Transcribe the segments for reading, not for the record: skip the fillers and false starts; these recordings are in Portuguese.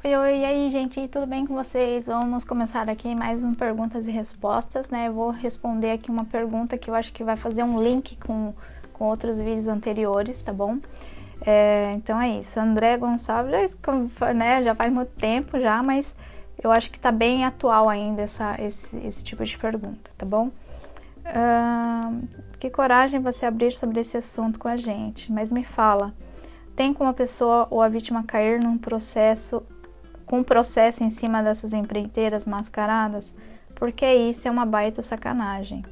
Oi, oi, e aí, gente, tudo bem com vocês? Vamos começar aqui mais um perguntas e respostas, né? Eu vou responder aqui uma pergunta que eu acho que vai fazer um link com outros vídeos anteriores, tá bom? Então é isso, André Gonçalves, né, já faz muito tempo já, mas eu acho que tá bem atual ainda esse tipo de pergunta, tá bom? Que coragem você abrir sobre esse assunto com a gente, mas me fala, tem como a pessoa ou a vítima cair num processo com processo em cima dessas empreiteiras mascaradas, porque isso é uma baita sacanagem.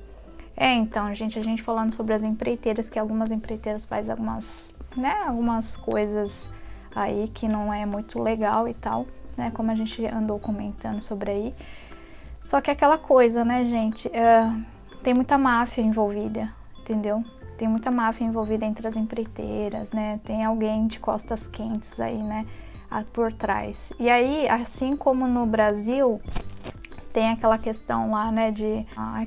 Então, gente, a gente falando sobre as empreiteiras, que algumas empreiteiras fazem algumas coisas aí que não é muito legal e tal, né, como a gente andou comentando sobre aí. Só que aquela coisa, né, gente, tem muita máfia envolvida, entendeu? Tem muita máfia envolvida entre as empreiteiras, né, tem alguém de costas quentes aí, né, por trás. E aí, assim como no Brasil, tem aquela questão lá, né,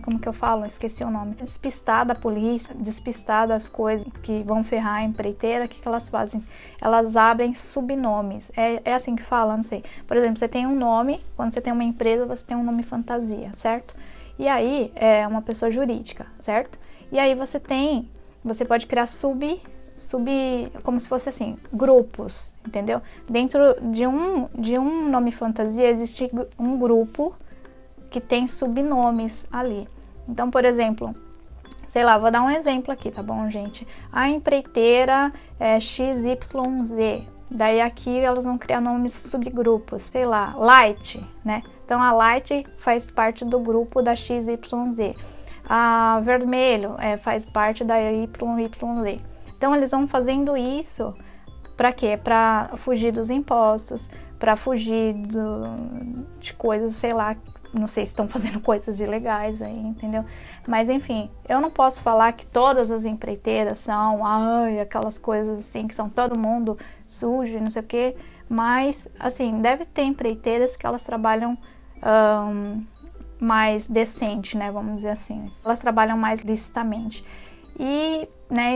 como que eu falo? Esqueci o nome. Despistar da polícia, despistar das coisas que vão ferrar a empreiteira, o que elas fazem? Elas abrem subnomes. É assim que fala, não sei. Por exemplo, você tem um nome, quando você tem uma empresa, você tem um nome fantasia, certo? E aí, é uma pessoa jurídica, certo? E aí você pode criar como se fosse assim, grupos, entendeu? Dentro de um nome fantasia existe um grupo que tem subnomes ali. Então, por exemplo, sei lá, vou dar um exemplo aqui, tá bom, gente? A empreiteira é XYZ. Daí aqui elas vão criar nomes subgrupos, sei lá, Light, né? Então a Light faz parte do grupo da XYZ. A Vermelho faz parte da YYZ. Então eles vão fazendo isso para quê? Para fugir dos impostos, para fugir de coisas, sei lá, não sei se estão fazendo coisas ilegais aí, entendeu? Mas enfim, eu não posso falar que todas as empreiteiras são, aquelas coisas assim, que são todo mundo sujo e não sei o quê, mas assim, deve ter empreiteiras que elas trabalham mais decente, né, vamos dizer assim. Elas trabalham mais licitamente. E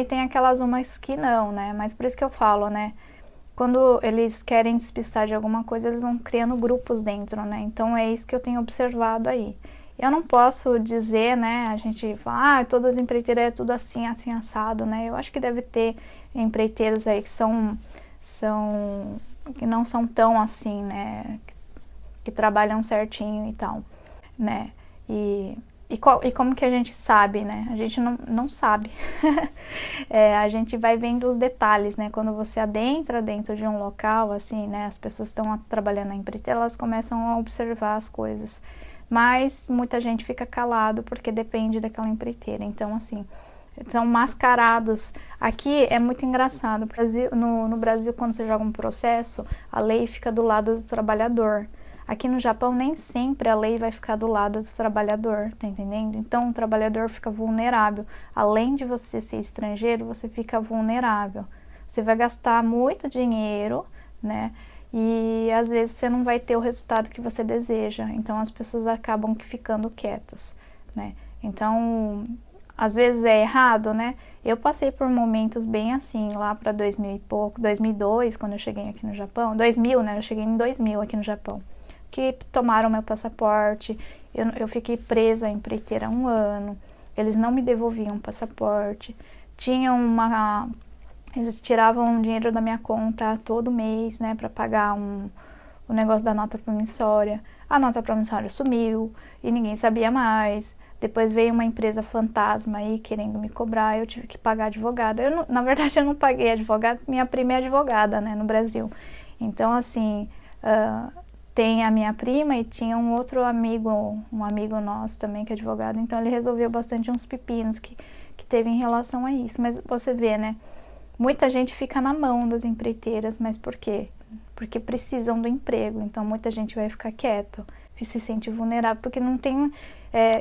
tem aquelas umas que não, né? Mas por isso que eu falo, né? Quando eles querem despistar de alguma coisa, eles vão criando grupos dentro, né? Então é isso que eu tenho observado aí. Eu não posso dizer, né? A gente fala, todas as empreiteiras é tudo assim, assim, assado, né? Eu acho que deve ter empreiteiras aí que não são tão assim, né? Que trabalham certinho e tal, né? E como que a gente sabe, né? A gente não sabe. A gente vai vendo os detalhes, né? Quando você adentra dentro de um local, assim, né? As pessoas estão trabalhando na empreiteira, elas começam a observar as coisas. Mas muita gente fica calado porque depende daquela empreiteira. Então, assim, são mascarados. Aqui é muito engraçado. No Brasil, quando você joga um processo, a lei fica do lado do trabalhador. Aqui no Japão, nem sempre a lei vai ficar do lado do trabalhador, tá entendendo? Então, o trabalhador fica vulnerável. Além de você ser estrangeiro, você fica vulnerável. Você vai gastar muito dinheiro, né? E às vezes você não vai ter o resultado que você deseja. Então, as pessoas acabam ficando quietas, né? Então, às vezes é errado, né? Eu passei por momentos bem assim, lá para 2000 e pouco, 2002, quando eu cheguei aqui no Japão. 2000, né? Eu cheguei em 2000 aqui no Japão. Que tomaram meu passaporte, eu fiquei presa à empreiteira 1 ano, eles não me devolviam o passaporte, eles tiravam dinheiro da minha conta todo mês, né, para pagar o negócio da nota promissória. A nota promissória sumiu e ninguém sabia mais. Depois veio uma empresa fantasma aí querendo me cobrar, eu tive que pagar advogada. Na verdade, eu não paguei advogada, minha prima é advogada, né, no Brasil. Então, assim, tem a minha prima e tinha um outro amigo, um amigo nosso também que é advogado, então ele resolveu bastante uns pepinos que teve em relação a isso. Mas você vê, né, muita gente fica na mão das empreiteiras, mas por quê? Porque precisam do emprego, então muita gente vai ficar quieto e se sente vulnerável, porque não tem,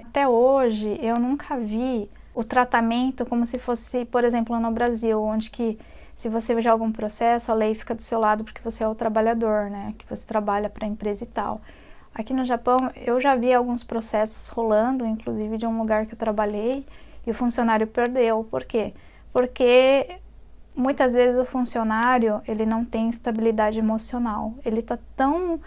até hoje eu nunca vi o tratamento como se fosse, por exemplo, no Brasil, onde que se você joga um processo, a lei fica do seu lado porque você é o trabalhador, né? Que você trabalha para a empresa e tal. Aqui no Japão, eu já vi alguns processos rolando, inclusive de um lugar que eu trabalhei, e o funcionário perdeu. Por quê? Porque muitas vezes o funcionário, ele não tem estabilidade emocional, ele está tão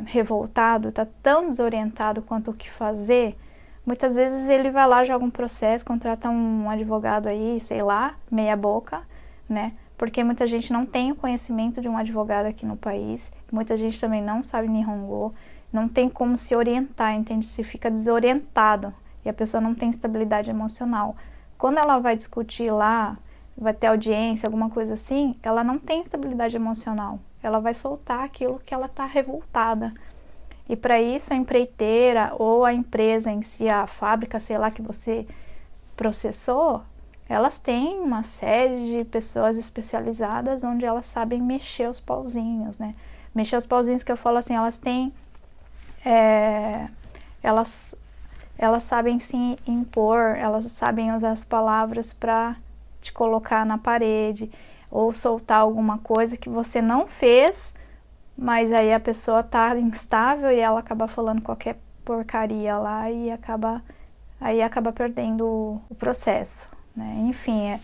revoltado, está tão desorientado quanto o que fazer. Muitas vezes ele vai lá, joga um processo, contrata um advogado aí, sei lá, meia boca, né? Porque muita gente não tem o conhecimento de um advogado aqui no país, muita gente também não sabe Nihongo, não tem como se orientar, entende? Se fica desorientado e a pessoa não tem estabilidade emocional. Quando ela vai discutir lá, vai ter audiência, alguma coisa assim, ela não tem estabilidade emocional. Ela vai soltar aquilo que ela está revoltada. E para isso a empreiteira ou a empresa em si, a fábrica, sei lá, que você processou, elas têm uma série de pessoas especializadas onde elas sabem mexer os pauzinhos, né? Mexer os pauzinhos que eu falo assim, elas têm... elas sabem se impor, elas sabem usar as palavras para te colocar na parede ou soltar alguma coisa que você não fez, mas aí a pessoa tá instável e ela acaba falando qualquer porcaria lá e acaba perdendo o processo, né? Enfim,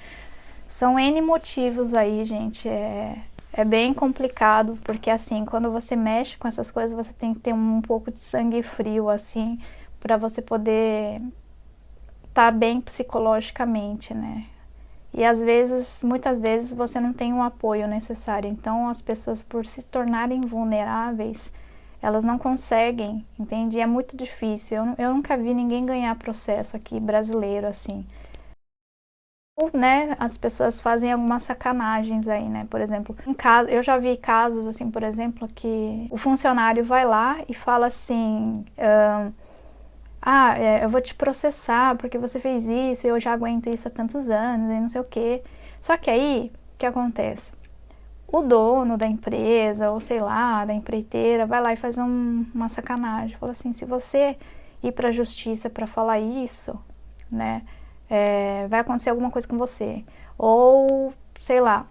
são N motivos aí, gente, é bem complicado, porque assim, quando você mexe com essas coisas, você tem que ter um pouco de sangue frio, assim, para você poder estar bem psicologicamente, né? E às vezes, muitas vezes, você não tem o apoio necessário. Então, as pessoas, por se tornarem vulneráveis, elas não conseguem, entende? E é muito difícil. Eu nunca vi ninguém ganhar processo aqui brasileiro, assim. Ou, né, as pessoas fazem algumas sacanagens aí, né? Por exemplo, eu já vi casos, assim, por exemplo, que o funcionário vai lá e fala assim... eu vou te processar porque você fez isso, eu já aguento isso há tantos anos e não sei o quê. Só que aí, o que acontece? O dono da empresa, ou sei lá, da empreiteira, vai lá e faz uma sacanagem. Fala assim, se você ir para a justiça para falar isso, né, vai acontecer alguma coisa com você. Ou, sei lá,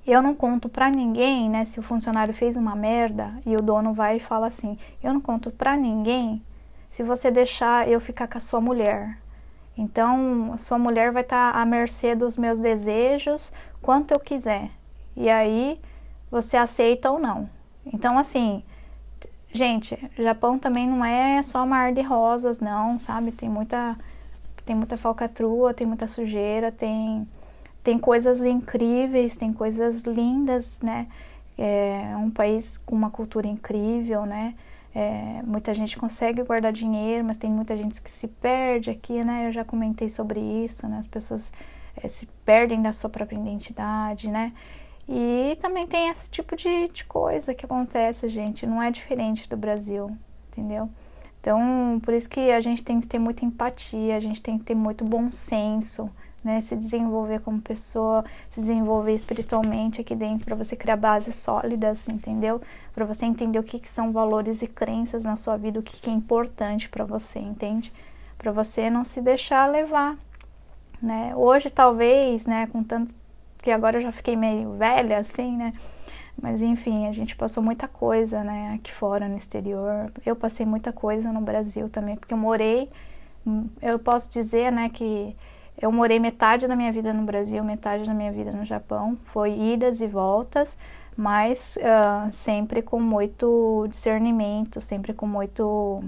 eu não conto pra ninguém, né, se o funcionário fez uma merda e o dono vai e fala assim, eu não conto pra ninguém se você deixar eu ficar com a sua mulher. Então, a sua mulher vai estar à mercê dos meus desejos, quanto eu quiser. E aí, você aceita ou não. Então, assim, gente, Japão também não é só mar de rosas, não, sabe? Tem muita falcatrua, tem muita sujeira, tem coisas incríveis, tem coisas lindas, né? É um país com uma cultura incrível, né? Muita gente consegue guardar dinheiro, mas tem muita gente que se perde aqui, né? Eu já comentei sobre isso, né? As pessoas se perdem da sua própria identidade, né? E também tem esse tipo de coisa que acontece, gente. Não é diferente do Brasil, entendeu? Então, por isso que a gente tem que ter muita empatia, a gente tem que ter muito bom senso, né? Se desenvolver como pessoa, se desenvolver espiritualmente aqui dentro, para você criar bases sólidas, entendeu? Para você entender o que são valores e crenças na sua vida, o que é importante para você, entende? Para você não se deixar levar, né? Hoje, talvez, né, com tanto que agora eu já fiquei meio velha, assim, né? Mas, enfim, a gente passou muita coisa, né, aqui fora, no exterior. Eu passei muita coisa no Brasil também, porque eu posso dizer, né, que eu morei metade da minha vida no Brasil, metade da minha vida no Japão. Foi idas e voltas, mas sempre com muito discernimento, sempre com muito...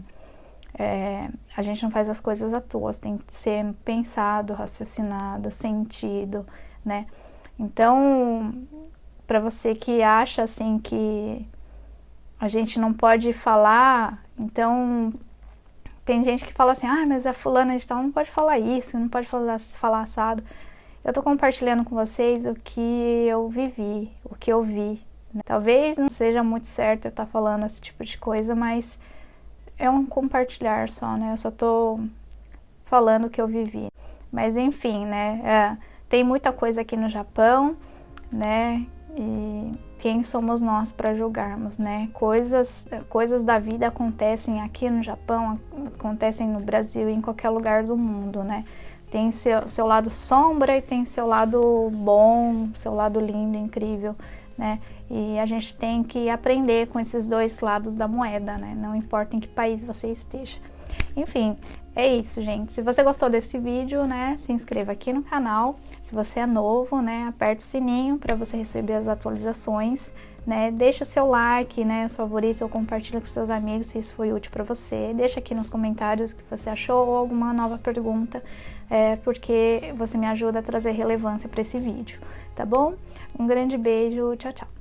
a gente não faz as coisas à toa, tem que ser pensado, raciocinado, sentido, né? Então, para você que acha assim que a gente não pode falar, então tem gente que fala assim, mas a fulana de tal não pode falar isso, não pode falar assado. Eu tô compartilhando com vocês o que eu vivi, o que eu vi, né? Talvez não seja muito certo eu estar falando esse tipo de coisa, mas é um compartilhar só, né? Eu só tô falando o que eu vivi. Mas enfim, né? Tem muita coisa aqui no Japão, né? E quem somos nós para julgarmos, né? Coisas da vida acontecem aqui no Japão, acontecem no Brasil e em qualquer lugar do mundo, né? Tem seu lado sombra e tem seu lado bom, seu lado lindo, incrível, né? E a gente tem que aprender com esses dois lados da moeda, né? Não importa em que país você esteja. Enfim, É isso, gente. Se você gostou desse vídeo, né, se inscreva aqui no canal. Se você é novo, né, aperte o sininho para você receber as atualizações, né? Deixa seu like, né, os favoritos, ou compartilha com seus amigos se isso foi útil para você. Deixa aqui nos comentários o que você achou ou alguma nova pergunta, porque você me ajuda a trazer relevância para esse vídeo, tá bom? Um grande beijo, tchau, tchau.